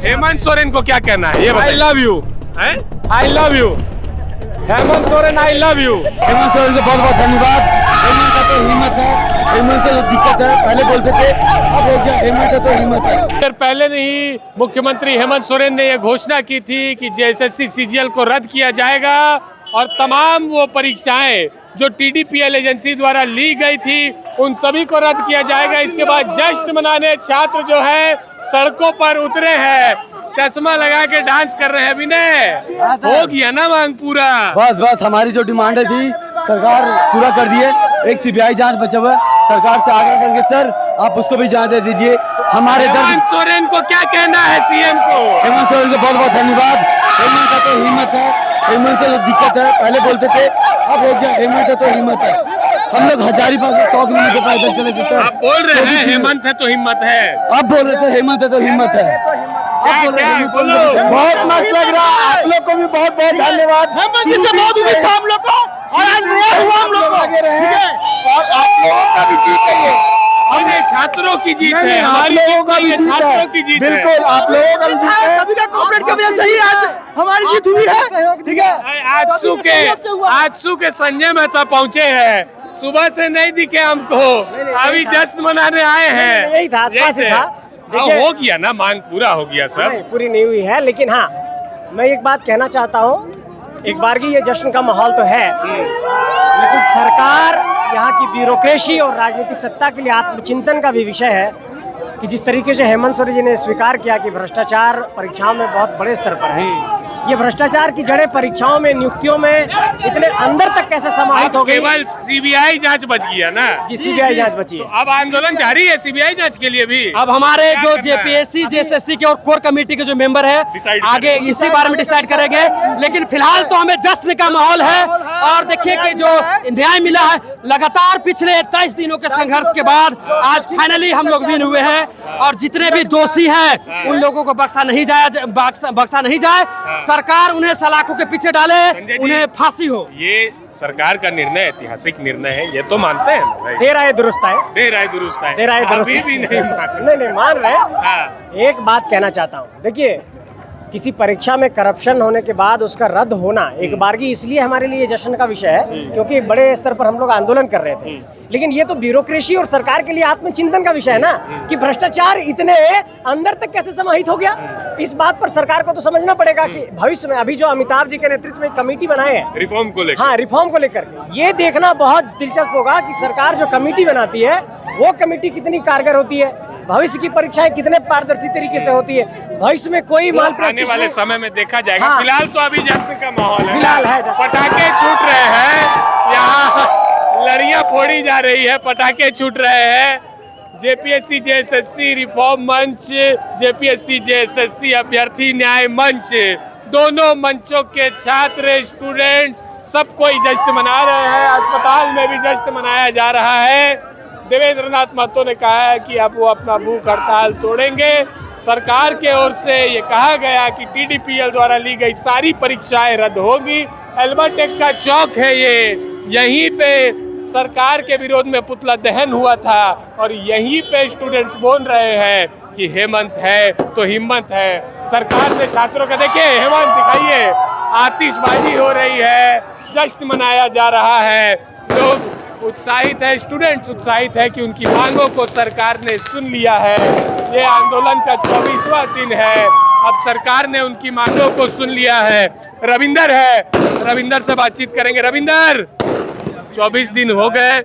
हेमंत सोरेन को क्या कहना है ये आई बताइए। Love you, I love you Hemant Soren, I love you. Hemant Soren को बहुत बहुत धन्यवाद। हेमंत का तो हिम्मत है, हेमंत का जो दिक्कत है पहले बोलते थे, अब हो गया हेमंत का तो हिम्मत है। देर पहले नहीं मुख्यमंत्री हेमंत सोरेन ने यह घोषणा की थी कि जेएसएससी सीजीएल को रद्द किया जाएगा और तमाम वो परीक्षाएं जो टीडीपीएल एजेंसी द्वारा ली गई थी उन सभी को रद्द किया जाएगा। इसके बाद जश्न मनाने छात्र जो है सड़कों पर उतरे हैं, चश्मा लगा के डांस कर रहे हैं। विनय, हो गया ना मांग पूरा? बस बस हमारी जो डिमांड थी सरकार पूरा कर दिए। एक सीबीआई जांच बचा हुआ है, सरकार से आग्रह करेंगे सर आप उसको भी जांच दे दीजिए। हमारे हेमंत सोरेन को क्या कहना है सीएम को? हेमंत सोरेन को बहुत बहुत धन्यवाद। हेमंत का तो हिम्मत है, हेमंत का जो दिक्कत है पहले बोलते थे, अब हो गया हेमंत का तो हिम्मत है। हम लोग हजारीबाग 100 किलोमीटर पैदल चले थे सर। आप बोल रहे हैं हेमंत है तो हिम्मत है, अब बोल रहे थे हेमंत है तो हिम्मत है। क्या क्या बोलो? बहुत मस्त लग रहा है, आप लोग को भी बहुत बहुत धन्यवाद। हेमंत से बहुत उम्मीद था हम लोग को और आज ये हुआ हम लोग को। आगे रहे और आप लोगों का भी जीत है। ये छात्रों की जीत है, आप हमारी लोगों का भी ये जीत छात्रों है, की जीत है। बिल्कुल आप लोगों का भी जीत है। सभी का कॉपरेट की वजह से ही आज हमारी जीत हुई है, ठीक है। आजसू के संजय मेहता पहुंचे हैं, सुबह से नहीं दिखे हमको, अभी जश्न मनाने आए हैं। यही था, आसपास ही था। हाँ, देखिए- हो गया ना, मांग पूरा हो गया सर। नहीं, पूरी नहीं हुई है, लेकिन हाँ मैं एक बात कहना चाहता हूँ, एक बार की ये जश्न का माहौल तो है, लेकिन सरकार यहाँ की ब्यूरोक्रेसी और राजनीतिक सत्ता के लिए आत्मचिंतन का भी विषय है कि जिस तरीके से हेमंत सोरेन जी ने स्वीकार किया कि भ्रष्टाचार परीक्षाओं में बहुत बड़े स्तर पर है। ये भ्रष्टाचार की जड़ें परीक्षाओं में, नियुक्तियों में इतने अंदर तक कैसे समाहित हो गई? केवल सीबीआई जांच बच गया ना? जी, सीबीआई जांच बची है। अब आंदोलन जारी है सीबीआई जांच के लिए भी। अब हमारे क्या जो करना है? जेपीएससी जेएसएससी के और कोर कमेटी के जो मेंबर है Decide आगे करेंगे। इसी बारे में डिसाइड करेंगे, लेकिन फिलहाल तो हमें जश्न का माहौल है। और देखिए कि जो न्याय मिला है, लगातार पिछले 23 दिनों के संघर्ष के बाद आज फाइनली हम लोग विन हुए हैं और जितने भी दोषी हैं उन लोगों को बख्शा नहीं जाए। सरकार उन्हें सलाखों के पीछे डाले, संजय जी, उन्हें फांसी हो। ये सरकार का निर्णय ऐतिहासिक निर्णय है, ये तो मानते हैं ना भाई? देर आए दुरुस्त आए। देर आए दुरुस्त आए। देर आए दुरुस्त अभी भी नहीं मान नहीं मान रहे। हाँ। एक बात कहना चाहता हूँ, देखिए किसी परीक्षा में करप्शन होने के बाद उसका रद्द होना एक बारगी इसलिए हमारे लिए जश्न का विषय है क्योंकि बड़े स्तर पर हम लोग आंदोलन कर रहे थे। लेकिन ये तो ब्यूरोक्रेसी और सरकार के लिए आत्मचिंतन का विषय है ना कि भ्रष्टाचार इतने अंदर तक कैसे समाहित हो गया। इस बात पर सरकार को तो समझना पड़ेगा कि भविष्य में अभी जो अमिताभ जी के नेतृत्व में कमेटी बनाए हैं रिफॉर्म को लेकर। हाँ, रिफॉर्म को लेकर ये देखना बहुत दिलचस्प होगा कि सरकार जो कमेटी बनाती है वो कमेटी कितनी कारगर होती है, भविष्य की परीक्षाएं कितने पारदर्शी तरीके से होती है, भविष्य में कोई माल आने वाले समय में देखा जाएगा। हाँ। फिलहाल तो अभी जश्न का माहौल है। फिलहाल है जश्न। पटाखे छूट रहे हैं, यहाँ लड़ियां फोड़ी जा रही है, पटाखे छूट रहे हैं। जेपीएससी जेएसएससी रिफॉर्म मंच, जेपीएससी जेएसएससी अभ्यर्थी न्याय मंच, दोनों मंचों के छात्र स्टूडेंट्स सब कोई जश्न मना रहे हैं। अस्पताल में भी जश्न मनाया जा रहा है। देवेंद्र नाथ महतो ने कहा है कि अब वो अपना भूख हड़ताल तोड़ेंगे। सरकार के ओर से ये कहा गया कि टीडीपीएल द्वारा ली गई सारी परीक्षाएं रद्द होगी। एल्बर्टेक का चौक है ये, यहीं पे सरकार के विरोध में पुतला दहन हुआ था और यहीं पे स्टूडेंट्स बोल रहे हैं कि हेमंत है तो हिम्मत है। सरकार ने छात्रों का, देखिए हेमंत दिखाइए, आतिशबाजी हो रही है, जश्न मनाया जा रहा है, लोग उत्साहित है, स्टूडेंट्स उत्साहित है कि उनकी मांगों को सरकार ने सुन लिया है। ये आंदोलन का 24वां दिन है, अब सरकार ने उनकी मांगों को सुन लिया है। रविंदर है, रविंदर से बातचीत करेंगे। रविंदर, 24 दिन हो गए,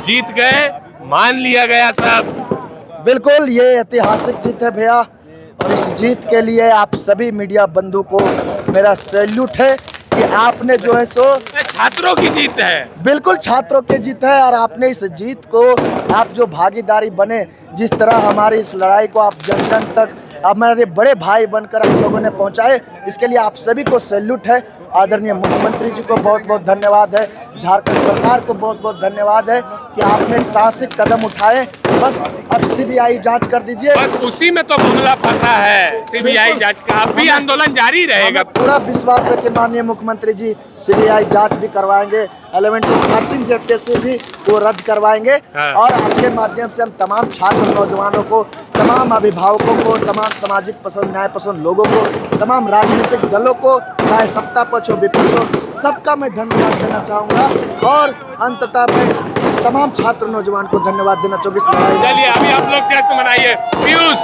जीत गए, मान लिया गया सब। बिल्कुल ये ऐतिहासिक जीत है भैया और इस जीत के लिए आप सभी मीडिया बंधु को मेरा सैल्यूट है कि आपने जो है सो छात्रों की जीत है। बिल्कुल छात्रों की जीत है और आपने इस जीत को आप जो भागीदारी बने, जिस तरह हमारी इस लड़ाई को आप जन जन तक हमारे बड़े भाई बनकर आप लोगों ने पहुंचाए, इसके लिए आप सभी को सैल्यूट है। आदरणीय मुख्यमंत्री जी को बहुत बहुत धन्यवाद है, झारखंड सरकार को बहुत बहुत धन्यवाद है कि आपने साहसिक कदम उठाए। बस अब सीबीआई जांच कर दीजिए। बस उसी में तो मामला फंसा है, सीबीआई जांच का। अब भी आंदोलन जारी रहेगा। पूरा विश्वास है कि माननीय मुख्यमंत्री जी सीबीआई जांच भी करवाएंगे 11 to 13 जेड से भी वो रद्द करवाएंगे। हाँ। और आपके माध्यम से हम तमाम छात्र नौजवानों को, तमाम अभिभावकों को, तमाम सामाजिक पसंद न्याय पसंद लोगों को, तमाम राजनीतिक दलों को, चाहे सत्ता पक्ष हो विपक्ष हो, सबका मैं धन्यवाद देना चाहूँगा। और अंततः मैं तमाम छात्र नौजवान को धन्यवाद देना चाहूँगी इस लड़ाई में। चलिए अभी आप लोग जश्न मनाइए। पीयूष,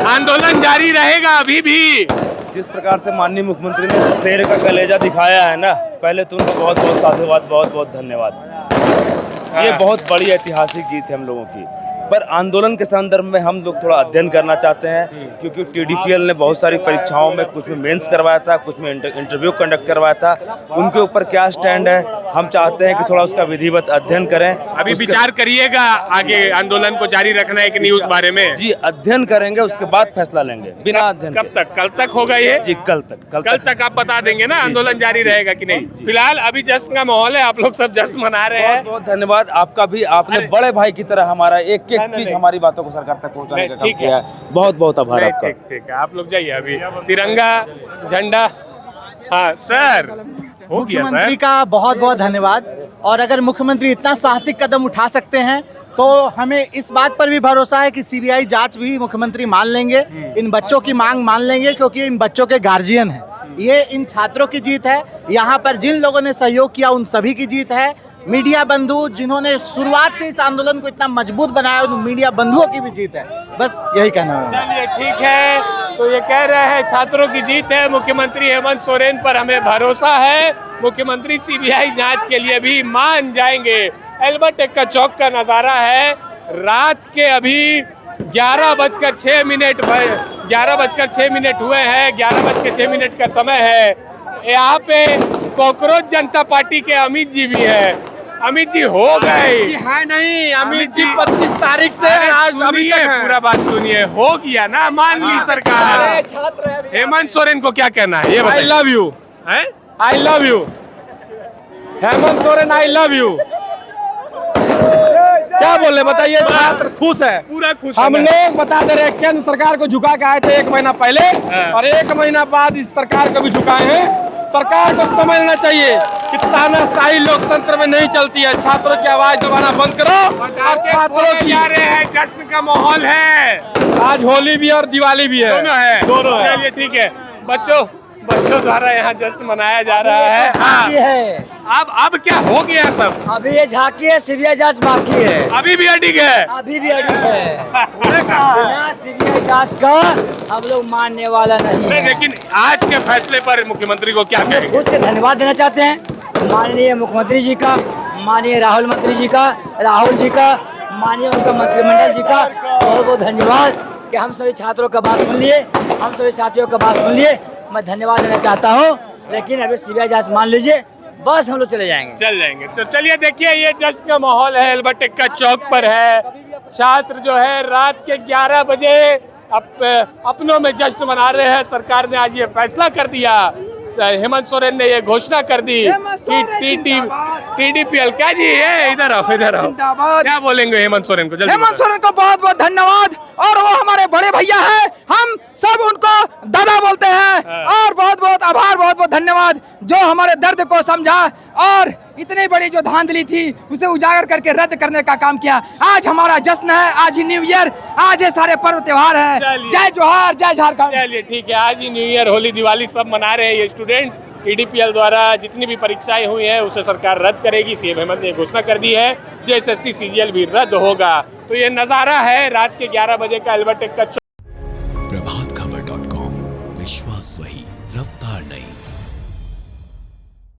आंदोलन जारी रहेगा अभी भी? जिस प्रकार से माननीय मुख्यमंत्री ने शेर का कलेजा दिखाया है ना, पहले तो उनको बहुत बहुत साधुवाद, बहुत बहुत धन्यवाद। ये बहुत बड़ी ऐतिहासिक जीत है हम लोगों की। पर आंदोलन के संदर्भ में हम लोग थोड़ा अध्ययन करना चाहते हैं, क्योंकि TDPL ने बहुत सारी परीक्षाओं में, कुछ में मेंस करवाया था, कुछ में इंटरव्यू कंडक्ट करवाया था, उनके ऊपर क्या स्टैंड है, हम चाहते हैं कि थोड़ा उसका विधिवत अध्ययन करें। अभी विचार करिएगा आगे आंदोलन को जारी रखना है कि नहीं उस बारे में? जी अध्ययन करेंगे, उसके बाद फैसला लेंगे। बिना अध्ययन कब तक? कल तक होगा ये? जी कल तक आप बता देंगे ना आंदोलन जारी रहेगा कि नहीं? फिलहाल अभी जश्न का माहौल है, आप लोग सब जश्न मना रहे हैं। बहुत बहुत धन्यवाद आपका भी, आपने बड़े भाई की तरह हमारा एक एक चीज, हमारी बातों को सरकार तक पहुंचाने का काम किया है। बहुत बहुत आभार आपका। ठीक है, आप लोग जाइए। अभी तिरंगा झंडा, हाँ सर, हो गया मुख्यमंत्री सर। का बहुत बहुत धन्यवाद। और अगर मुख्यमंत्री इतना साहसिक कदम उठा सकते हैं तो हमें इस बात पर भी भरोसा है कि CBI जांच भी मुख्यमंत्री मान लेंगे, इन बच्चों की मांग मान लेंगे, क्योंकि इन बच्चों के गार्जियन हैं। ये इन छात्रों की जीत है, यहाँ पर जिन लोगों ने सहयोग किया उन सभी की जीत है। मीडिया बंधु जिन्होंने शुरुआत से इस आंदोलन को इतना मजबूत बनाया, उन मीडिया बंधुओं की भी जीत है। बस यही कहना है। चलिए ठीक है, तो ये कह रहे हैं छात्रों की जीत है, मुख्यमंत्री हेमंत सोरेन पर हमें भरोसा है, मुख्यमंत्री CBI जांच के लिए भी मान जाएंगे। एल्बर्ट एक्का चौक का नज़ारा है, रात के अभी 11:06 हुए हैं, 11:06 का समय है। यहाँ पे कॉकरोच जनता पार्टी के अमित जी भी है। अमित जी हो गए है नहीं, अमित जी 25 तारीख से आज अभी तक पूरा बात सुनिए, हो गया ना, मान ली सरकार। हेमंत सोरेन को क्या कहना है ये बताइए। I love you, हैं? I love you, Hemant Soren I love you। क्या बोले बताइए, छात्र खुश है, पूरा खुश हम है। लोग बता दे रहे हैं केंद्र सरकार को झुका के आए थे 1 महीना पहले, हाँ। और 1 महीना बाद इस सरकार को भी झुकाए हैं। सरकार को समझना चाहिए कि तानाशाही लोकतंत्र में नहीं चलती है। छात्रों की आवाज दबाना बंद करो और छात्रों की, जा रहे हैं, जश्न का माहौल है, आज होली भी और दिवाली भी है, दोनों है। चलिए ठीक है, बच्चों द्वारा यहाँ जश्न मनाया जा रहा है। हाँ। अब क्या हो गया सब? अभी ये झांकी है, CBI जांच बाकी है, अभी भी अडिग है। अभी भी अड़ी है। बिना CBI जांच का हम लोग मानने वाला नहीं है। लेकिन आज के फैसले पर मुख्यमंत्री को क्या कहेंगे? उससे धन्यवाद देना चाहते हैं माननीय मुख्यमंत्री जी का, माननीय राहुल मंत्री जी का, राहुल जी का, माननीय उनका मंत्रिमंडल जी का बहुत बहुत धन्यवाद कि हम सभी छात्रों का बात सुन लिए, हम सभी साथियों का बात सुन लिए। मैं धन्यवाद देना चाहता हूँ, लेकिन अभी CBI जांच मान लीजिए, बस हम लोग चले जाएंगे। तो चलिए देखिए, ये जश्न का माहौल है, एल्बर्ट एक्का चौक पर है। छात्र जो है रात के 11 बजे अपनों में जश्न मना रहे हैं। सरकार ने आज ये फैसला कर दिया, हेमंत सोरेन ने ये घोषणा कर दी कि TDPL क्या जी है, इधर आओ। क्या बोलेंगे हेमंत सोरेन को? जल्दी हेमंत सोरेन को बहुत बहुत धन्यवाद, और वो हमारे बड़े भैया हैं, हम सब उनको दादा बोलते हैं, और बहुत बहुत आभार, बहुत बहुत धन्यवाद जो हमारे दर्द को समझा और इतनी बड़ी जो धांधली थी उसे उजागर करके रद्द करने का काम किया। आज हमारा जश्न है, आज ही न्यू ईयर, आज ये सारे पर्व त्योहार है। जय जोहार, जय झारखंड। चलिए ठीक है, आज ही न्यू ईयर, होली, दिवाली सब मना रहे हैं ये स्टूडेंट्स। TDPL द्वारा जितनी भी परीक्षाएं हुई हैं उसे सरकार रद्द करेगी, CM हेमंत ने घोषणा कर दी है। JSSC CGL भी रद्द होगा। तो ये नज़ारा है रात के 11 बजे का एल्बर्ट एक्का चौक। प्रभातखबर.com, विश्वास वही, रफ्तार नहीं।